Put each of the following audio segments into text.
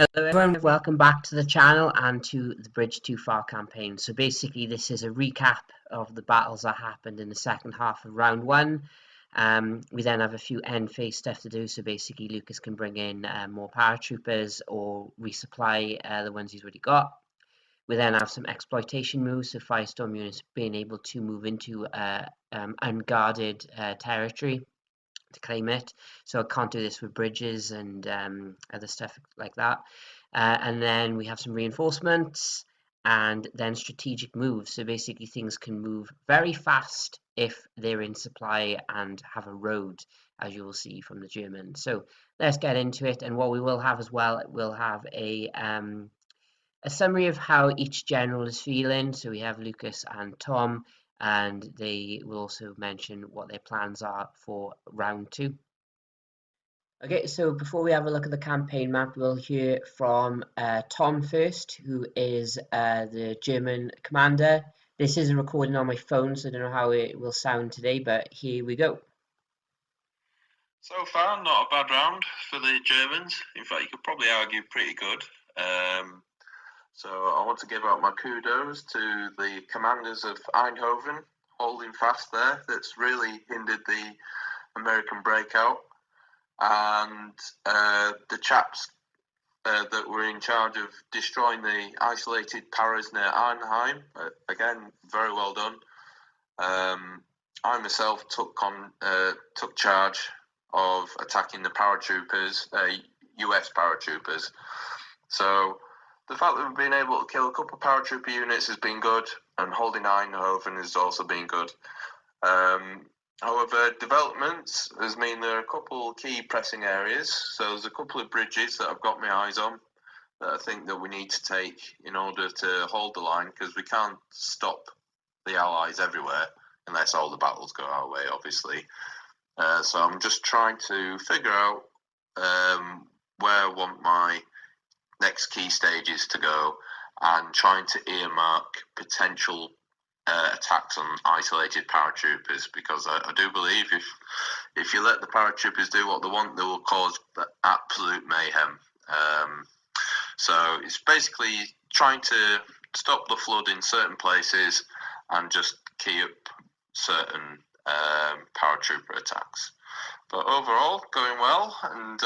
Hello everyone, welcome back to the channel and to the Bridge Too Far campaign. So basically this is a recap of the battles that happened in the second half of round one. We then have a few end phase stuff to do, so basically Lucas can bring in more paratroopers or resupply the ones he's already got. We then have some exploitation moves, so Firestorm units being able to move into unguarded territory to claim it. So I can't do this with bridges and other stuff like that. And then we have some reinforcements and then strategic moves. So basically things can move very fast if they're in supply and have a road, as you will see from the Germans. So let's get into it. And what we will have as well, we'll have a summary of how each general is feeling. So we have Lucas and Tom, and they will also mention what their plans are for round two. Okay, so before we have a look at the campaign map, we'll hear from Tom first, who is the German commander. This is a recording on my phone, so I don't know how it will sound today, but here we go. So far, not a bad round for the Germans. In fact, you could probably argue pretty good. So I want to give out my kudos to the commanders of Eindhoven, holding fast there. That's really hindered the American breakout. And the chaps that were in charge of destroying the isolated paras near Arnheim, again, very well done. I myself took charge of attacking the paratroopers, US paratroopers. So the fact that we've been able to kill a couple of paratrooper units has been good, and holding Eindhoven has also been good. However, developments has mean there are a couple key pressing areas. So there's a couple of bridges that I've got my eyes on that I think that we need to take in order to hold the line, because we can't stop the Allies everywhere unless all the battles go our way, obviously. So I'm just trying to figure out where I want my next key stages to go, and trying to earmark potential attacks on isolated paratroopers, because I do believe if you let the paratroopers do what they want, they will cause absolute mayhem. So it's basically trying to stop the flood in certain places and just key up certain paratrooper attacks. But overall, going well, and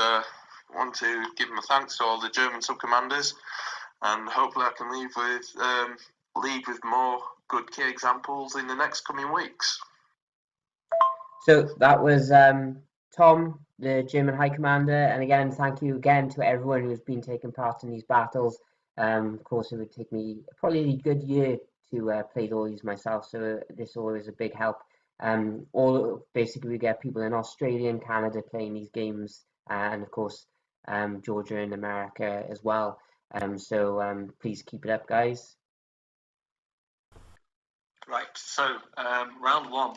want to give my thanks to all the German sub-commanders, and hopefully I can leave with more good key examples in the next coming weeks. So that was Tom, the German High Commander, and again, thank you again to everyone who's been taking part in these battles. Of course, it would take me probably a good year to play all these myself, so this always a big help. Basically we get people in Australia and Canada playing these games, and of course Georgia and America as well. So please keep it up, guys. Right, so round one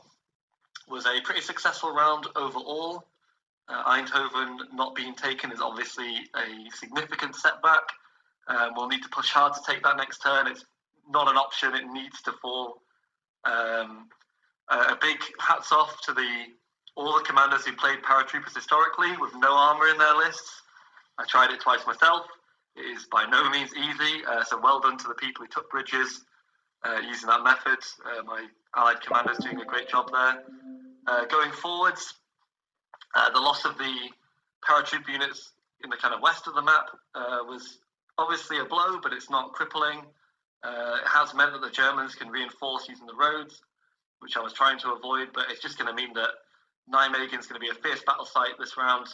was a pretty successful round overall. Eindhoven not being taken is obviously a significant setback. We'll need to push hard to take that next turn. It's not an option, it needs to fall. A big hats off to all the commanders who played paratroopers historically with no armor in their lists. I tried it twice myself. It is by no means easy, so well done to the people who took bridges using that method. My allied commanders doing a great job there. Going forwards, the loss of the paratrooper units in the kind of west of the map was obviously a blow, but it's not crippling. It has meant that the Germans can reinforce using the roads, which I was trying to avoid, but it's just going to mean that Nijmegen is going to be a fierce battle site this round.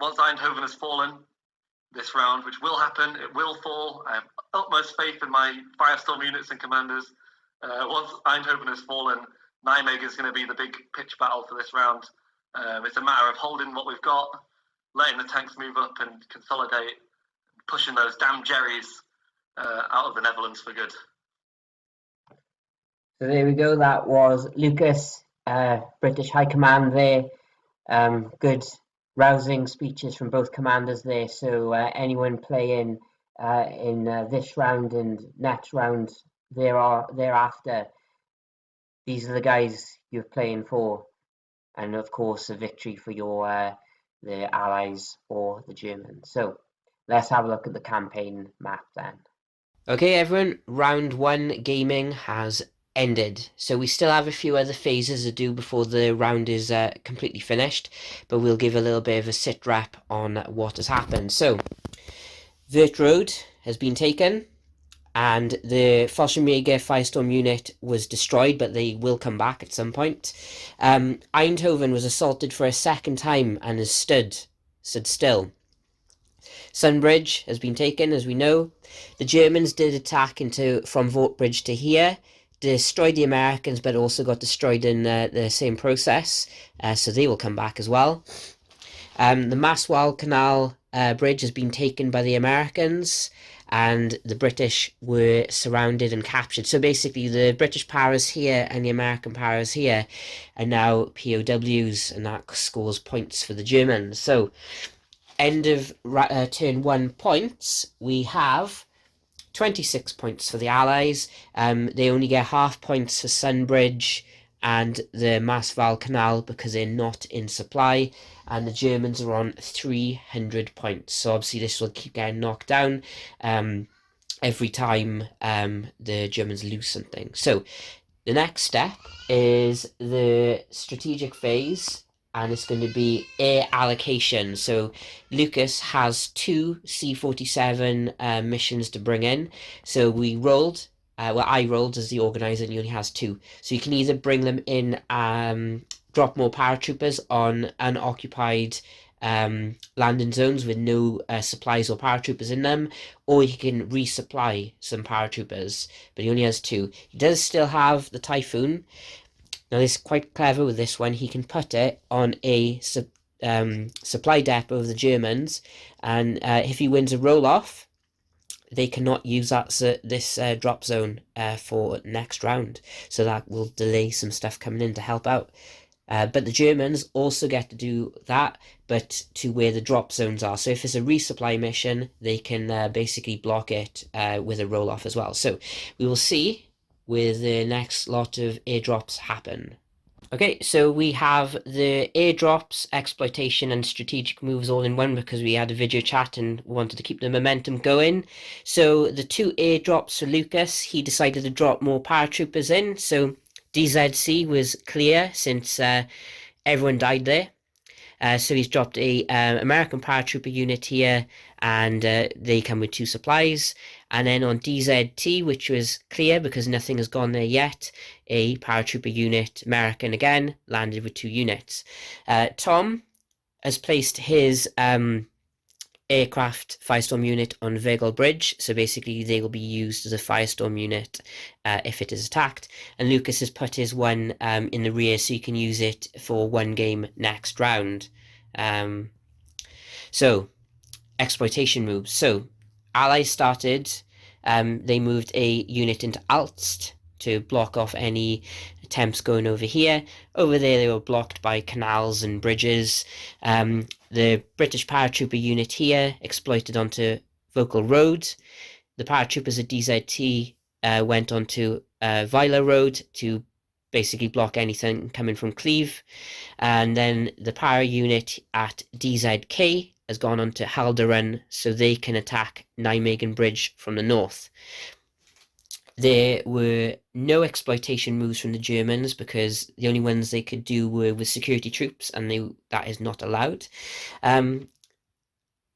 Once Eindhoven has fallen this round, which will happen, it will fall. I have utmost faith in my Firestorm units and commanders. Once Eindhoven has fallen, Nijmegen is going to be the big pitch battle for this round. It's a matter of holding what we've got, letting the tanks move up and consolidate, pushing those damn Jerrys out of the Netherlands for good. So there we go, that was Lucas, British High Command there. Good rousing speeches from both commanders there, so anyone playing in this round and next round thereafter, these are the guys you're playing for, and of course a victory for your the Allies or the Germans. So let's have a look at the campaign map then. Okay, everyone, round 1 gaming has ended. So we still have a few other phases to do before the round is completely finished, but we'll give a little bit of a sit rep on what has happened. So, Vert Road has been taken, and the Fallschirmjäger Firestorm unit was destroyed, but they will come back at some point. Eindhoven was assaulted for a second time and has stood still. Sunbridge has been taken, as we know. The Germans did attack from Vortbridge to here, destroyed the Americans, but also got destroyed in the same process, so they will come back as well. The Maswal Canal bridge has been taken by the Americans, and the British were surrounded and captured. So basically, the British powers here and the American powers here are now POWs, and that scores points for the Germans. So, end of turn 1 points, we have 26 points for the Allies. They only get half points for Sunbridge and the Masval Canal because they're not in supply, and the Germans are on 300 points. So obviously this will keep getting knocked down every time the Germans lose something. So the next step is the strategic phase, and it's going to be air allocation. So Lucas has 2 C-47 missions to bring in. So we rolled, I rolled as the organizer, and he only has 2. So you can either bring them in, drop more paratroopers on unoccupied landing zones with no supplies or paratroopers in them, or he can resupply some paratroopers, but he only has 2. He does still have the Typhoon. Now this is quite clever with this one. He can put it on a supply depot of the Germans, and if he wins a roll-off, they cannot use this drop zone for next round, so that will delay some stuff coming in to help out. But the Germans also get to do that, but to where the drop zones are. So if it's a resupply mission, they can basically block it with a roll-off as well. So we will see where the next lot of airdrops happen. Okay, so we have the airdrops, exploitation, and strategic moves all in one because we had a video chat and wanted to keep the momentum going. So the 2 airdrops for Lucas, he decided to drop more paratroopers in. So DZC was clear since everyone died there. So he's dropped a American paratrooper unit here, and they come with 2 supplies. And then on DZT, which was clear because nothing has gone there yet, a paratrooper unit, American again, landed with 2 units. Tom has placed his aircraft Firestorm unit on Virgil Bridge, so basically they will be used as a Firestorm unit if it is attacked, and Lucas has put his one in the rear so you can use it for 1 game next round. So exploitation moves. So Allies started, they moved a unit into Alst to block off any attempts going over here. Over there they were blocked by canals and bridges. The British paratrooper unit here exploited onto Vocal Road. The paratroopers at DZT went onto Vila Road to basically block anything coming from Cleve. And then the para unit at DZK has gone onto Halderan so they can attack Nijmegen Bridge from the north. There were no exploitation moves from the Germans because the only ones they could do were with security troops, and that is not allowed. And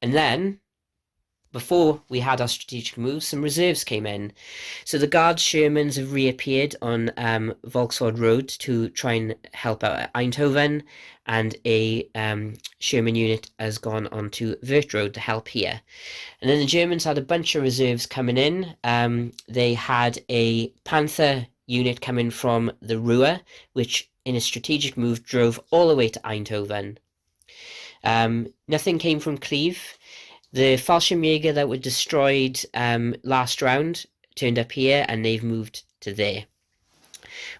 then, before we had our strategic moves, some reserves came in. So the Guards Shermans have reappeared on Volkswagen Road to try and help out at Eindhoven, and a Sherman unit has gone onto Vert Road to help here. And then the Germans had a bunch of reserves coming in. They had a Panther unit coming from the Ruhr, which in a strategic move drove all the way to Eindhoven. Nothing came from Cleve. The Fallschirmjäger that were destroyed last round turned up here, and they've moved to there.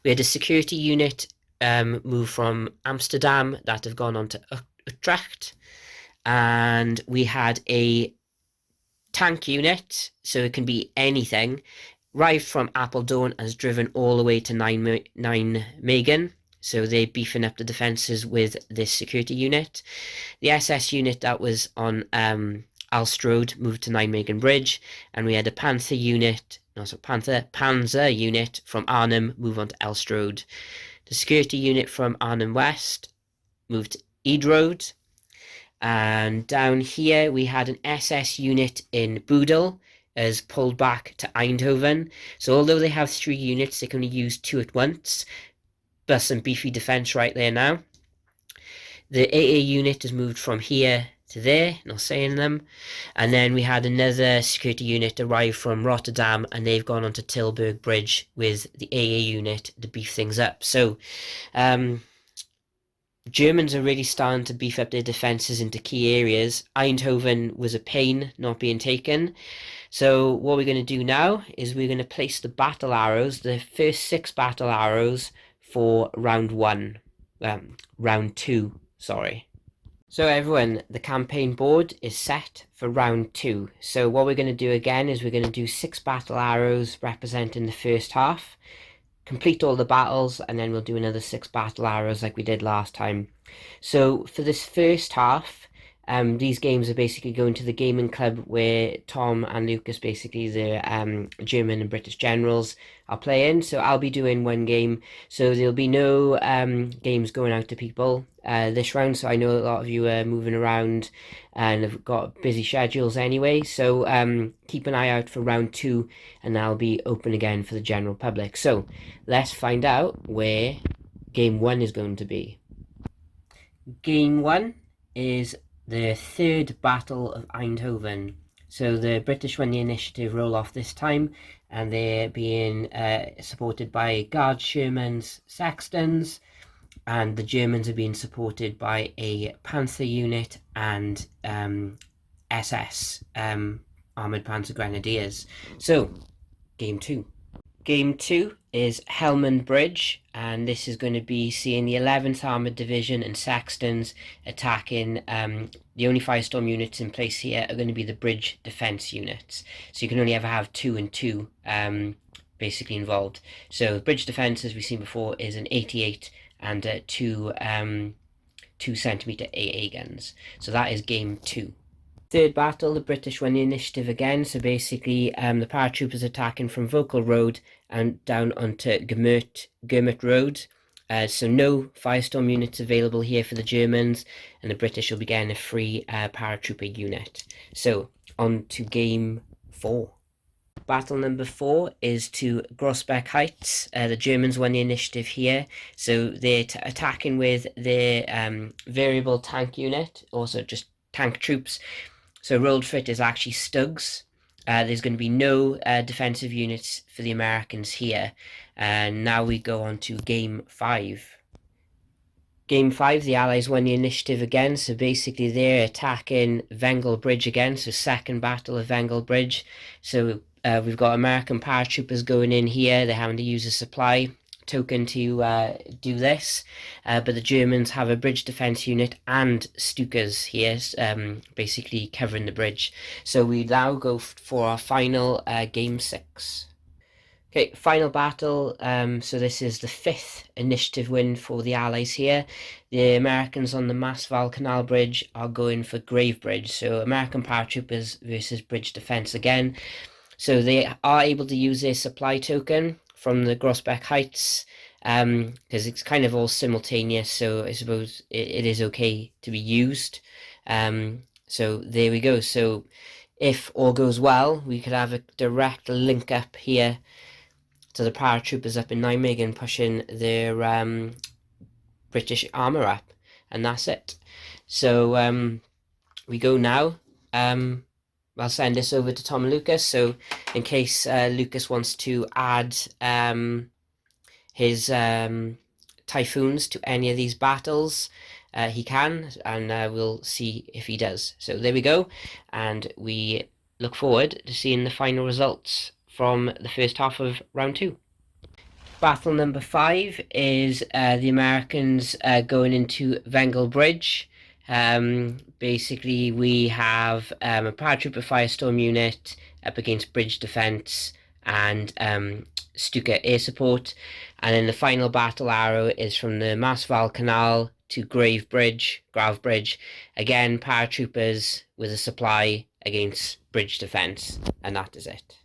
We had a security unit move from Amsterdam that have gone on to Utrecht, and we had a tank unit, so it can be anything, arrived from Apeldoorn and has driven all the way to Nijmegen. So they're beefing up the defences with this security unit. The SS unit that was on Alstrode moved to Nijmegen Bridge, and we had a Panzer unit from Arnhem move on to Elstrode. The security unit from Arnhem West moved to Eedrode, and down here we had an SS unit in Boodle as pulled back to Eindhoven. So although they have 3 units, they can only use 2 at once, but some beefy defense right there now. The AA unit has moved from here to there, not saying them. And then we had another security unit arrive from Rotterdam, and they've gone onto Tilburg Bridge with the AA unit to beef things up. So Germans are really starting to beef up their defences into key areas. Eindhoven was a pain not being taken. So what we're going to do now is we're going to place the battle arrows, the first 6 battle arrows for round 2, sorry. So everyone, the campaign board is set for round 2. So what we're going to do again is we're going to do 6 battle arrows representing the first half, complete all the battles, and then we'll do another 6 battle arrows like we did last time. So for this first half, these games are basically going to the gaming club where Tom and Lucas, basically the German and British generals, are playing. So I'll be doing 1 game, so there'll be no games going out to people this round. So I know a lot of you are moving around and have got busy schedules anyway, so keep an eye out for round 2, and that'll be open again for the general public. So let's find out where game 1 is going to be. Game 1 is the 3rd Battle of Eindhoven. So the British won the initiative roll off this time, and they're being supported by Guard Sherman's Sextons, and the Germans are being supported by a Panzer unit and SS Armoured Panzer Grenadiers. So, Game 2. Game 2 is Helmand Bridge, and this is going to be seeing the 11th Armoured Division and Sextons attacking. The only Firestorm units in place here are going to be the bridge defence units, so you can only ever have 2 and 2 basically involved. So bridge defence, as we've seen before, is an 88 and 2 centimetre AA guns. So that is Game 2. Third battle, the British won the initiative again, so basically the paratroopers attacking from Vocal Road and down onto Gurmut Road. So no Firestorm units available here for the Germans, and the British will be getting a free paratrooper unit. So on to Game 4. Battle number 4 is to Grossbeck Heights. The Germans won the initiative here, so they're attacking with their variable tank unit, also just tank troops. So rolled for it is actually Stugs. There's going to be no defensive units for the Americans here. And now we go on to Game 5. Game 5, the Allies won the initiative again, so basically they're attacking Wengel Bridge again, so second battle of Wengel Bridge. So we've got American paratroopers going in here, they're having to use a supply token to do this, but the Germans have a bridge defense unit and Stukas here, basically covering the bridge. So we now go for our final Game 6. Okay, final battle. So this is the 5th initiative win for the Allies here. The Americans on the Maasval Canal Bridge are going for Grave Bridge. So American paratroopers versus bridge defense again. So they are able to use their supply token from the Grossbeck Heights, because it's kind of all simultaneous, so I suppose it is okay to be used. So there we go. So if all goes well, we could have a direct link up here to the paratroopers up in Nijmegen pushing their British armour up, and that's it. So we go now. I'll send this over to Tom and Lucas, so in case Lucas wants to add his Typhoons to any of these battles, he can, and we'll see if he does. So there we go, and we look forward to seeing the final results from the first half of round 2. Battle number 5 is the Americans going into Wengel Bridge. Basically we have a paratrooper firestorm unit up against bridge defense and Stuka air support, and then the final battle arrow is from the Maasval Canal to Grave Bridge, again paratroopers with a supply against bridge defence, and that is it.